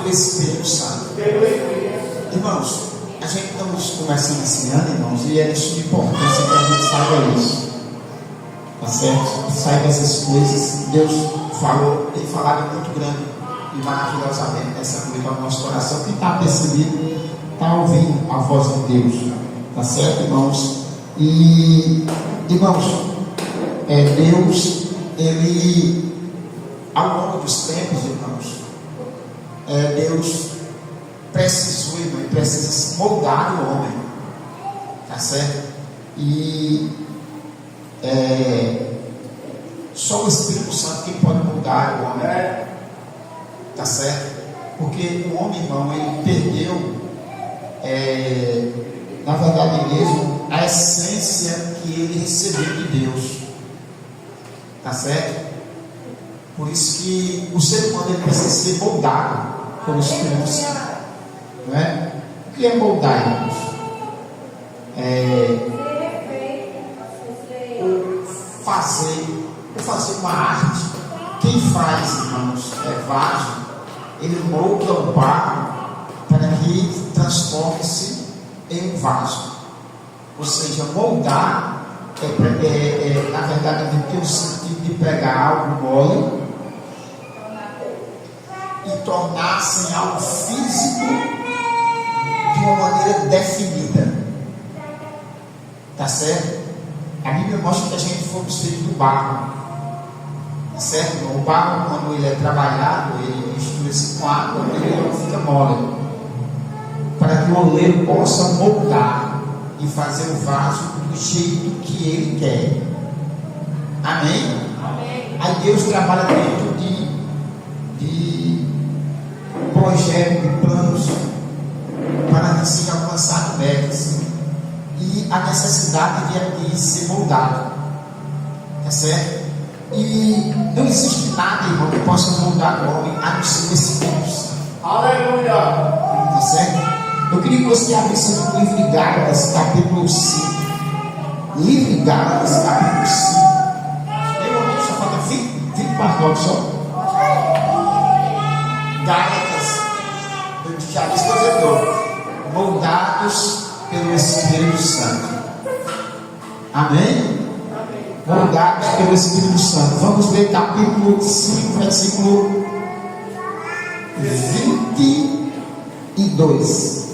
pelo Espírito Santo. Irmãos, a gente estamos conversando esse ano, irmãos, e é de suma importância que a gente saiba isso. Tá certo? Saiba essas coisas. Deus falou, tem falado muito grande e maravilhosamente nessa coisa no nosso coração. Quem está percebendo, está ouvindo a voz de Deus. Tá certo, irmãos? E, irmãos, Deus, Ele, ao longo dos tempos, irmãos, Deus precisou, irmão, Ele precisa moldar o homem. Tá certo? E só o Espírito Santo que pode mudar o homem. Tá certo? Porque o homem, irmão, ele perdeu, na verdade mesmo, a essência que ele recebeu de Deus. Tá certo? Por isso que o ser humano ele precisa ser moldado pelo Espírito Santo. Não é? O que é moldar, irmãos? Fazer uma arte. Quem faz, irmãos, vaso, ele molda o barro para que transforme-se em um vaso. Ou seja, moldar na verdade tem o sentido de pegar algo mole e tornar-se em algo físico de uma maneira definida. Tá certo? A Bíblia mostra que a gente fomos feitos do barro. Tá certo? O barro, quando ele é trabalhado, ele mistura-se com água, ele não fica mole. Para que o oleiro possa moldar e fazer o vaso do jeito que ele quer. Amém? Amém. Aí Deus trabalha dentro de projetos, de planos, para que seja alcançado metas. E a necessidade de ser moldado. Tá certo? E não existe nada, irmão, que possa moldar o homem a não ser o Espírito Santo. Aleluia! Tá certo? Eu queria que você abrisse o livro de Gálatas, capítulo 5. Livro de Gálatas, capítulo 5. Meu amigo, só falta 20 parágrafos só. Gálatas, eu já disse moldados pelo Espírito Santo. Amém? Moldados pelo Espírito Santo. Vamos ler capítulo 5, versículo 22.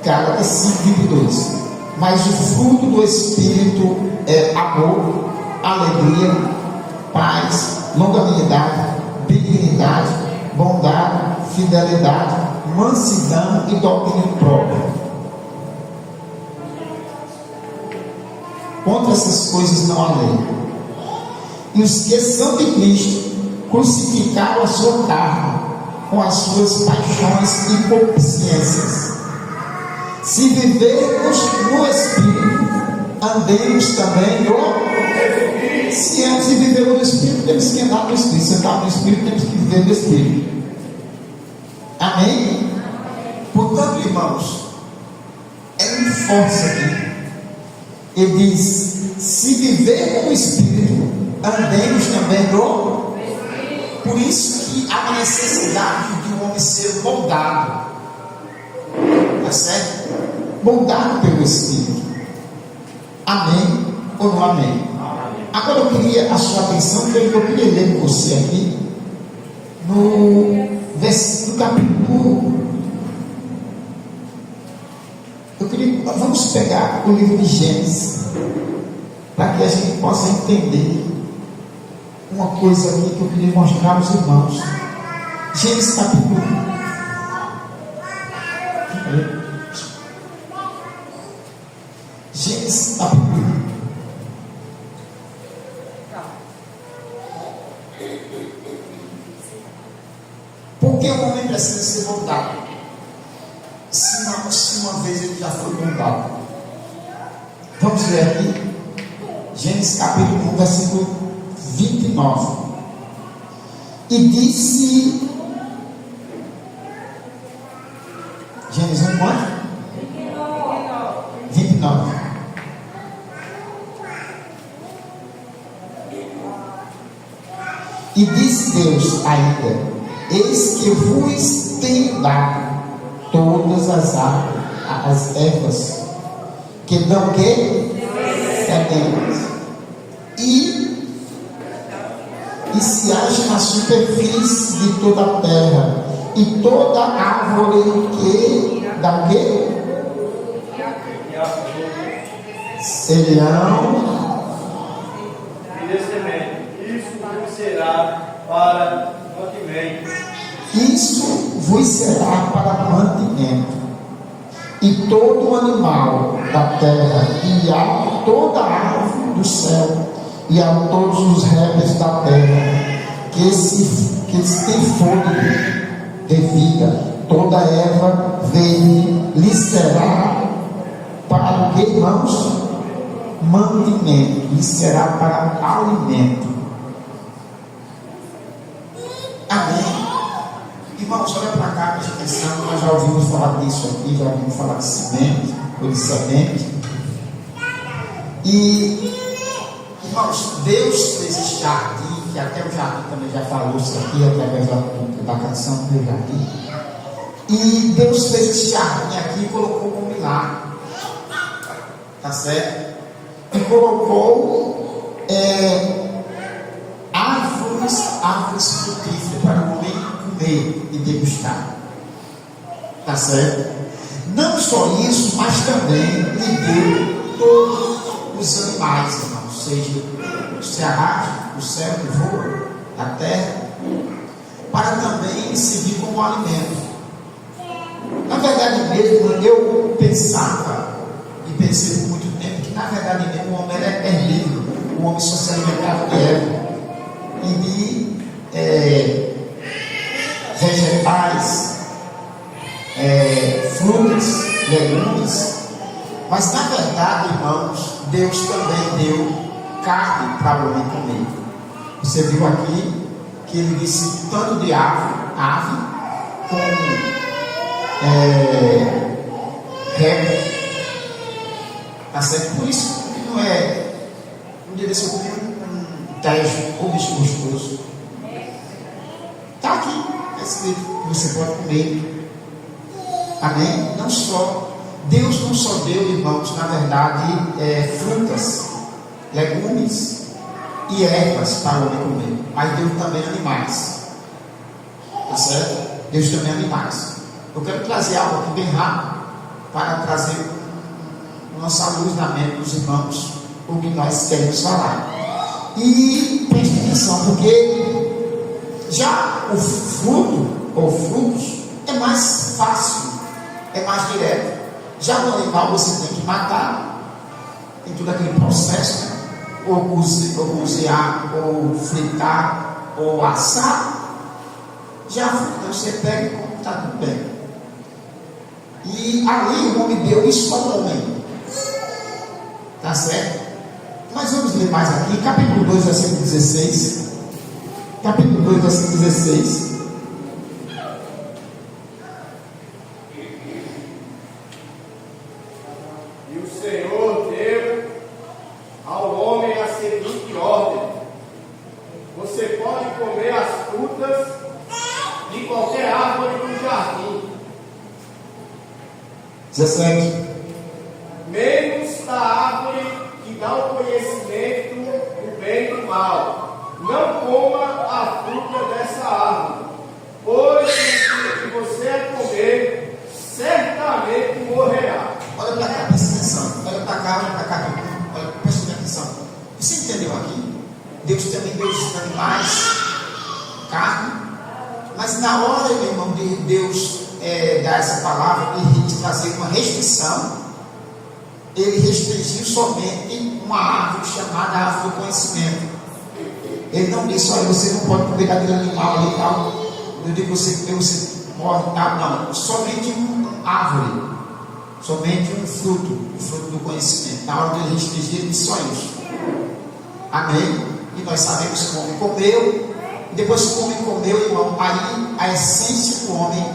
Gálatas 5, 22. Mas o fruto do Espírito é amor, alegria, paz, longanimidade, benignidade, bondade, fidelidade, mansidão e domínio próprio. Contra essas coisas não há lei. E os que são de Cristo crucificaram a sua carne com as suas paixões e concupiscências. Se vivermos no Espírito, andemos também no Espírito. Se vivermos no Espírito, temos que andar no Espírito. Se andar no Espírito, temos que viver no Espírito. Amém? Portanto, irmãos, ele força aqui. Ele diz: se viver no Espírito, andemos também no Espírito. Por isso que há a necessidade de um homem ser moldado. Tá certo? Moldado pelo Espírito. Amém ou não amém? Amém. Agora eu queria a sua atenção, que eu queria ler com você aqui no capítulo. Vamos pegar o livro de Gênesis, para que a gente possa entender uma coisa aqui que eu queria mostrar aos irmãos. Gênesis capítulo 1. Gênesis capítulo 1. Por que o homem precisa ser moldado? Se uma vez ele já foi moldado. Vamos ler aqui Gênesis capítulo 1, versículo 29. E disse Gênesis 1, quanto? 29. E disse Deus ainda: Eis que vos tenho dado todas as árvores, as ervas, que dão que? Sementes. E se age na superfície de toda a terra, e toda árvore que dá o quê? Cereão. Isso vos será para mantimento. Isso vos será para mantimento. E todo animal da terra, e a toda árvore do céu, e a todos os répteis da terra, que se tem fôlego de vida, toda erva verde lhe será para o que, irmãos? Mantimento, lhe será para alimento. Amém. Irmãos, olha para cá, preste atenção. Nós já ouvimos falar disso aqui, já ouvimos falar de semente, ou de semente. E, irmãos, Deus fez esse jardim, que até o jardim também já falou isso aqui, através da canção do jardim. E Deus fez esse jardim aqui e colocou como milagre. Tá certo? E colocou árvores frutíferas para o homem comer e degustar. Tá certo? Não só isso, mas também lhe deu todos os animais, irmãos, seja o serragem, o céu que voa, a terra, para também servir como alimento. Na verdade mesmo, eu pensava e pensei por muito tempo que na verdade mesmo o homem era herbívoro, o homem só se alimentava de erva e de vegetais, frutas, legumes. Mas na verdade, irmãos, Deus também deu carne para o homem comer. Você viu aqui que ele disse tanto de ave como réptil. Tá certo? Por isso que não é um dia desse eu comi um tejo ou bicho gostoso. Está aqui, é escrito que você pode comer. Amém? Não só, Deus não só deu, irmãos, na verdade, frutas, legumes e ervas para o homem comer, mas deu também animais. Tá certo? Deus também animais. Eu quero trazer algo aqui bem rápido para trazer nossa luz na mente dos irmãos, o que nós queremos falar. E preste atenção, porque já o fruto ou frutos é mais fácil, é mais direto. Já no animal você tem que matar, tem todo aquele processo, né? ou cozinhar, ou fritar, ou assar. Já fruto você pega e come, está tudo bem. E ali o homem deu isso ao homem. Tá certo? Mas vamos ler mais aqui, capítulo 2, versículo 16. Capítulo 2, versículo 16. E o Senhor deu ao homem a seguinte ordem: você pode comer as frutas de qualquer árvore do jardim, 17. menos da árvore que dá o conhecimento do bem e do mal. Não coma a fruta dessa árvore, pois se você comer, certamente morrerá. Olha para cá, presta atenção. Olha para cá, olha, presta atenção. Você entendeu aqui? Deus também deu os animais, carne, mas na hora, meu irmão, de Deus dar essa palavra e trazer uma restrição, ele restringiu somente uma árvore chamada árvore do conhecimento. Ele não disse: olha, você não pode comer daquele animal ali e tal. Eu digo: você morre e tal. Não, somente uma árvore, somente um fruto, o fruto do conhecimento. Na hora de ele restringir, ele disse só isso. Amém? E nós sabemos que o homem comeu, e depois que o homem comeu, irmão, aí a essência do homem,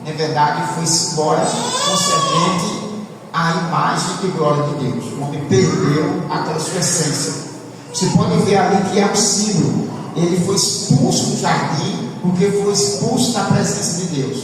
na verdade, foi-se embora, concernente à imagem e glória de Deus. O homem perdeu aquela sua essência. Você pode ver ali que é o símbolo. Ele foi expulso do jardim porque foi expulso da presença de Deus.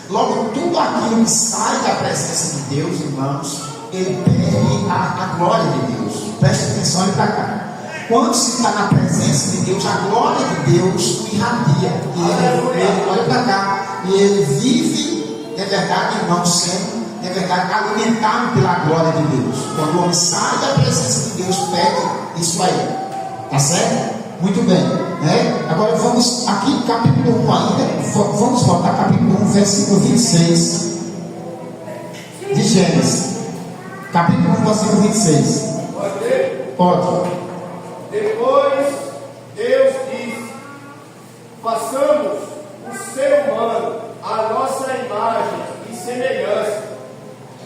Logo, tudo aquilo que sai da presença de Deus, irmãos, ele perde a glória de Deus. Preste atenção e para cá. Quando se está na presença de Deus, a glória de Deus irradia. E ele olha para cá. E ele vive, é verdade, irmão, sendo, é verdade, alimentado pela glória de Deus. Quando o homem sai da presença de Deus, perde isso aí. Tá certo? Muito bem. Né? Agora vamos aqui, capítulo 1 ainda. Vamos voltar, capítulo 1, versículo 26 de Gênesis. Capítulo 1, versículo 26. Pode ler? Pode. Depois Deus disse: façamos o ser humano à nossa imagem e semelhança,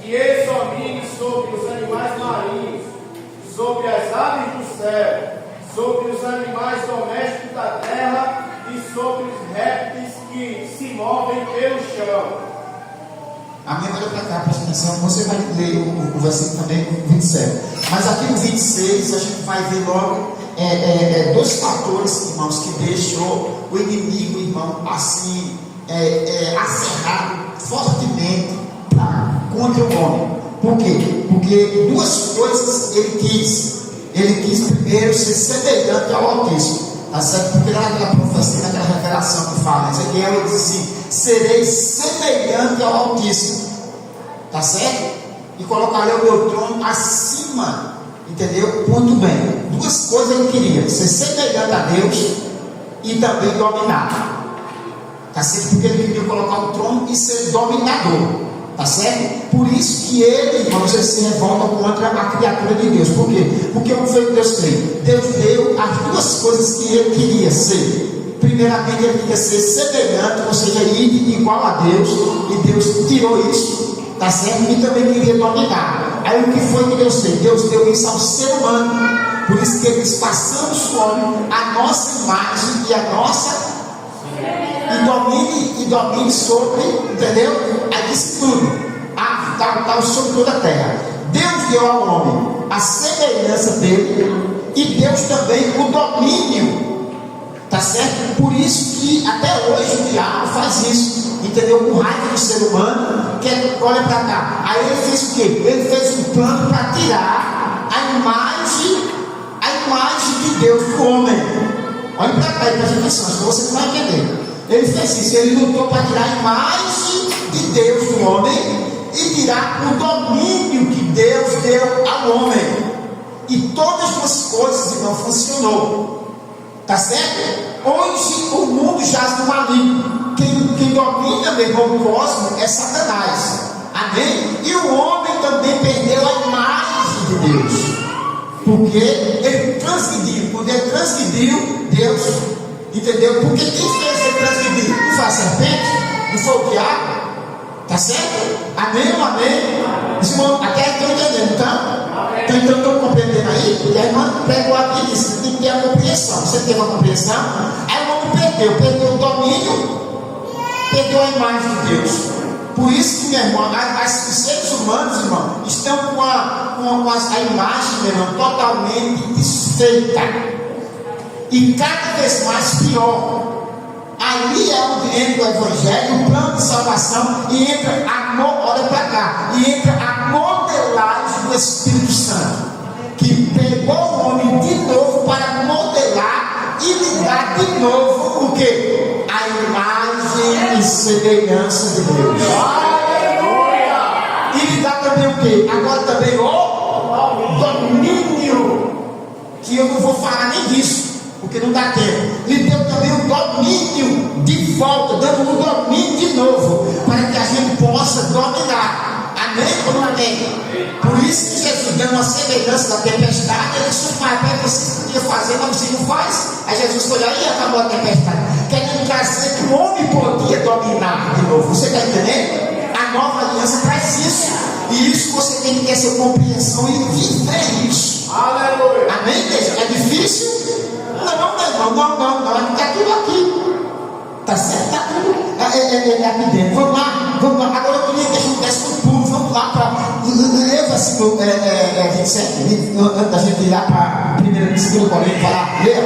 que ele domine sobre os animais marinhos, sobre as aves do céu, sobre os animais domésticos da terra e sobre os répteis que se movem pelo chão. Amém? Olha para cá, presta atenção. Você vai ler o versículo também, 27. Mas aqui no 26 a gente vai ver logo dois fatores, irmãos, que deixou o inimigo, irmão, assim, acerrado fortemente contra o homem. Por quê? Porque duas coisas ele quis. Ele quis primeiro ser semelhante ao Altíssimo. Tá certo? Porque naquela profecia, naquela revelação que fala, Ezequiel, ele diz assim: serei semelhante ao Altíssimo. Tá certo? E colocarei o meu trono acima. Entendeu? Muito bem. Duas coisas ele queria: ser semelhante a Deus e também dominar. Tá certo? Porque ele queria colocar o trono e ser dominador. Tá certo? Por isso que ele, irmãos, ele se revolta contra a criatura de Deus. Por quê? Porque o que Deus fez? Deus deu as duas coisas que ele queria ser. Primeiramente, ele queria ser semelhante, ou seja, igual a Deus, e Deus tirou isso, tá certo? E também queria dominar. Aí o que foi que Deus fez? Deus deu isso ao ser humano. Por isso que eles passamos o homem a nossa imagem e a nossa. E domine sobre, entendeu? Aí disse tudo, tal sobre toda a terra. Deus deu ao homem a semelhança dele e Deus também o domínio, tá certo? Por isso que até hoje o diabo faz isso, entendeu? Com raiva do ser humano, que olha para cá. Aí ele fez o quê? Ele fez um plano para tirar a imagem de Deus do homem. Olha para cá e presta atenção, senão você não vai entender. Ele fez isso, ele lutou para tirar a imagem de Deus do homem e tirar o domínio que Deus deu ao homem. E todas as duas coisas não funcionou. Tá certo? Hoje o mundo jaz no maligno. Quem domina mesmo o cosmos é Satanás. Amém? E o homem também perdeu a imagem de Deus. Porque ele transgrediu. Quando ele transgrediu, Deus, entendeu? Porque quem fez ele transgredir? Não foi a serpente? Não foi o diabo? Tá certo? Amém ou amém? Irmão, até estão entendendo, então? Então estão compreendendo aí? Porque a irmã pegou aqui e disse: tem que ter a compreensão. Você teve a compreensão? Aí o homem perdeu o domínio, perdeu a imagem de Deus. Por isso que, meu irmão, os seres humanos, irmão, estão com a imagem, meu irmão, totalmente desfeita. E cada vez mais pior. Ali é onde entra o Evangelho, o plano de salvação, e entra olha para cá, e entra a modelagem do Espírito Santo, que pegou o homem de novo para modelar e lhe dar de novo o que? A imagem e semelhança de Deus. E lhe dá também o que? Agora também o domínio, que eu não vou falar nem disso, porque não dá tempo. Lhe deu também o domínio de volta, dando um domínio de novo, para que a gente possa dominar. Amém ou não amém? Por isso que Jesus deu uma semelhança da tempestade. Ele disse: pai, você podia fazer, mas você não faz. Aí Jesus foi lá e acabou a tempestade, querendo trazer que o homem podia dominar de novo. Você está entendendo? A nova aliança traz isso. E isso você tem que ter essa compreensão e viver isso. Aleluia. Amém, igreja? É difícil? Não, está tudo aqui. Tá certo? Está tudo aqui dentro. Vamos lá. Agora eu queria que a gente desse um pulo. Vamos lá para ler o versículo 27, antes da gente ir lá para 1 Coríntios, falar. Leia.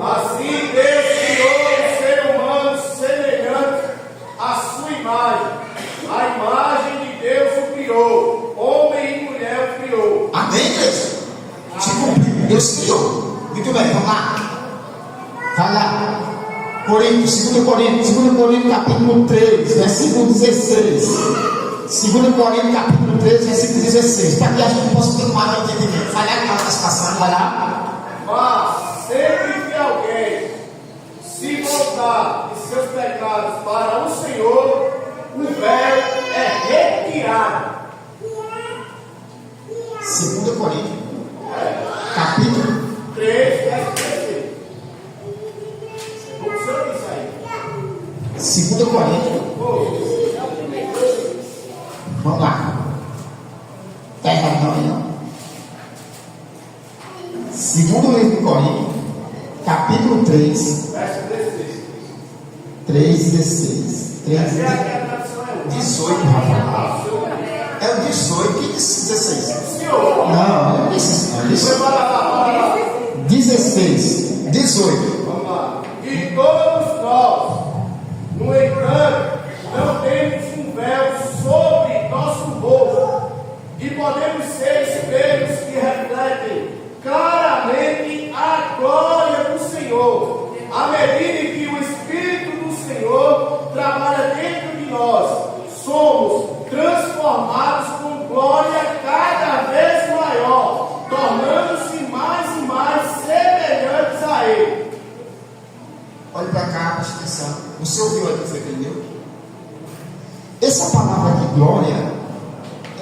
Assim Deus criou os seres humanos Vamos lá. Vai lá. Coríntios, 2 Coríntios capítulo 3, versículo 16. 2 Coríntios capítulo 3, versículo 16. Para que a gente possa ter um maior entendimento. Vai lá que ela está passando, vai lá. Mas sempre que alguém se voltar de seus pecados para o Senhor, o véu é retirado. 2 Coríntios capítulo 3, verso 16. Como o senhor disse aí? 2 Coríntios. Vamos lá. Está errado não. Segundo livro de Coríntios, capítulo 3, Verso 16. 3:16. Essa é a tradução, é 18, Rafael. É o 18, que disse 16? Senhor, Não, não disse isso, não. Disse vai lá. 16, 18. Vamos lá. E todos nós, no entanto, não temos um véu sobre nosso rosto e podemos ser espelhos que refletem claramente a glória do Senhor, à medida que o Espírito do Senhor trabalha dentro de nós, somos transformados com glória cada vez maior, tornando-se mais e mais semelhantes a Ele. Olhe para cá, preste atenção. O senhor viu aí o que foi que ele deu? Essa palavra de glória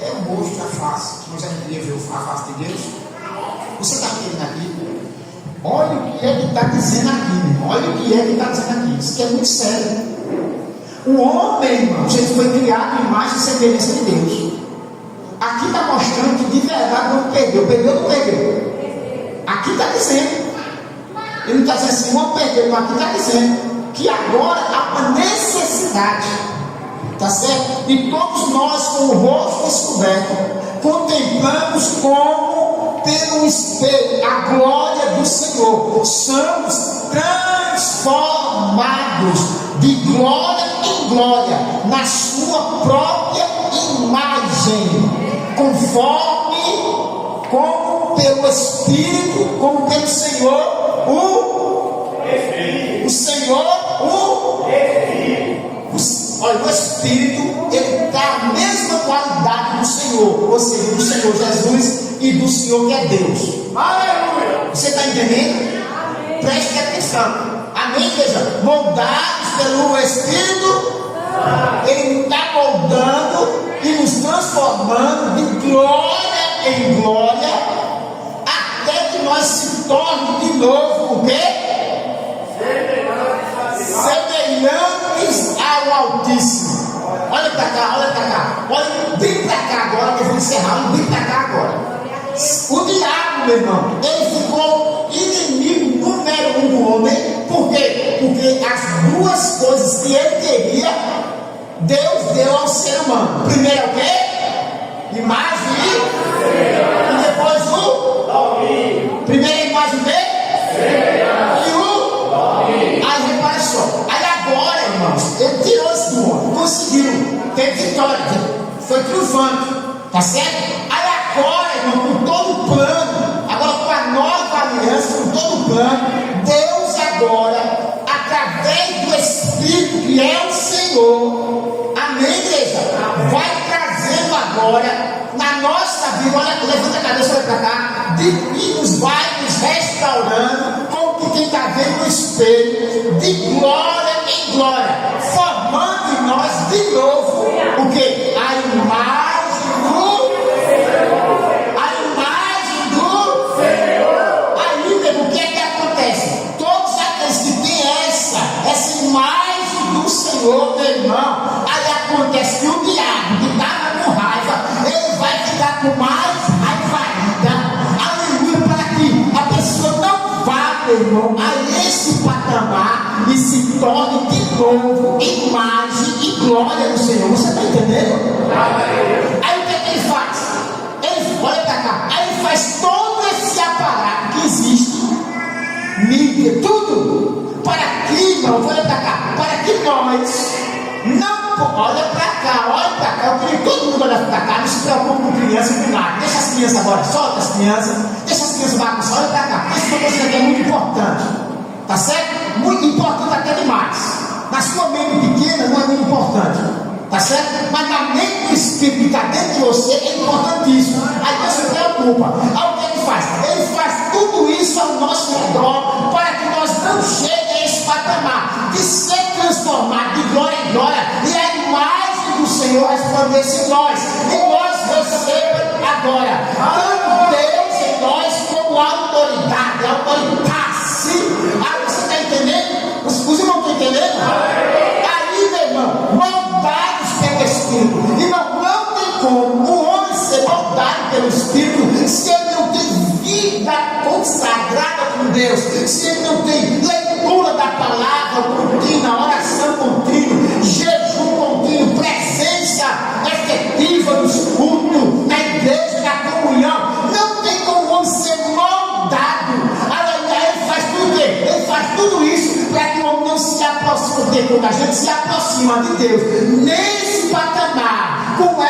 é o rosto da face, que nós já queria ver a face de Deus. Você está entendendo aqui? Olha o que é que está dizendo aqui, meu irmão. Olha o que é que está dizendo aqui. Isso aqui é muito sério. O homem, irmão, gente, foi criado em imagem e semelhança de Deus. Aqui está mostrando que de verdade não perdeu. Perdeu ou não perdeu? Aqui está dizendo. Ele não está dizendo assim, não perdeu, mas aqui está dizendo que agora há uma necessidade. Está certo? E todos nós, com o rosto descoberto, contemplamos como pelo espelho a glória do Senhor. Somos transformados de glória em glória na sua própria imagem, conforme como pelo Espírito, como pelo Senhor, o Senhor, olha, o Espírito, ele dá a mesma qualidade do Senhor, ou seja, do Senhor Jesus e do Senhor que é Deus. Aleluia! Você está entendendo? Preste atenção. Amém, igreja? Moldados pelo Espírito, ele está moldando e nos transformando de glória em glória, até que nós se torne de novo o quê? Semelhantes ao Altíssimo. Olha para cá, olha bem para cá agora, que eu vou encerrar, olha bem para cá agora. O diabo, meu irmão, ele ficou inimigo número 1 do homem. Por quê? Porque as duas coisas que ele queria, Deus deu ao ser humano. Primeiro é o quê? Imagem e depois o domínio. Primeiro a imagem o quê? E o domínio. Aí repara só. Aí agora, irmãos, ele tirou esse do homem, conseguiu, teve vitória, foi triunfante, tá certo? Aí agora, irmão, com todo o plano, agora com a nova aliança, com todo o plano, Deus agora, através do Espírito que é o Senhor, amém, igreja? Vai trazendo agora na nossa vida, olha, levanta a cabeça, olha para cá, e nos vai nos restaurando, como que quem está vendo no espelho, de glória em glória, formando em nós de novo o que? A imagem do Senhor. Aí, meu, o que é que acontece? Todos aqueles que têm essa imagem do Senhor, meu irmão, aí acontece que o diabo que estava com raiva, ele vai ficar com mais raiva ainda. Aleluia, para que a pessoa não vá, meu irmão, a esse patamar e se torne de novo imagem e glória do Senhor. Você está entendendo? Aí o que é que ele faz? Ele, olha para cá, aí ele faz todo esse aparato que existe, mídia, tudo, para que, irmão, olha para cá, para que nós não, olha para cá, eu queria que todo mundo olhar para cá, não se preocupe com criança, com nada, deixa as crianças agora, solta as crianças, deixa as crianças bagunçar, olha para cá, esse propósito aqui é muito importante. Tá certo? Muito importante até demais. Na sua mente pequena não é muito importante. Tá certo? Mas na mente do Espírito que está dentro de você é importantíssimo. Aí Deus se preocupa. Aí o que ele faz? Ele faz tudo isso ao nosso redor para que nós não cheguemos a esse patamar de ser transformado de glória em glória e a imagem do Senhor resplandeça em nós. E nós recebemos agora tanto Deus em nós como autoridade, autoritas. Aí você está entendendo? Os irmãos estão entendendo? Aí, meu irmão, moldados pelo Espírito. Irmão, não tem como o homem ser moldado pelo Espírito se ele não tem vida consagrada com Deus, se ele não tem leitura da palavra contínua, oração contínua, jejum contínuo, presença efetiva nos cultos, na igreja, na comunhão. Não tem como o homem ser moldado. Ele faz tudo quê? Ele faz tudo isso para que o homem não se aproxime, porque quando a gente se aproxima de Deus nesse patamar, com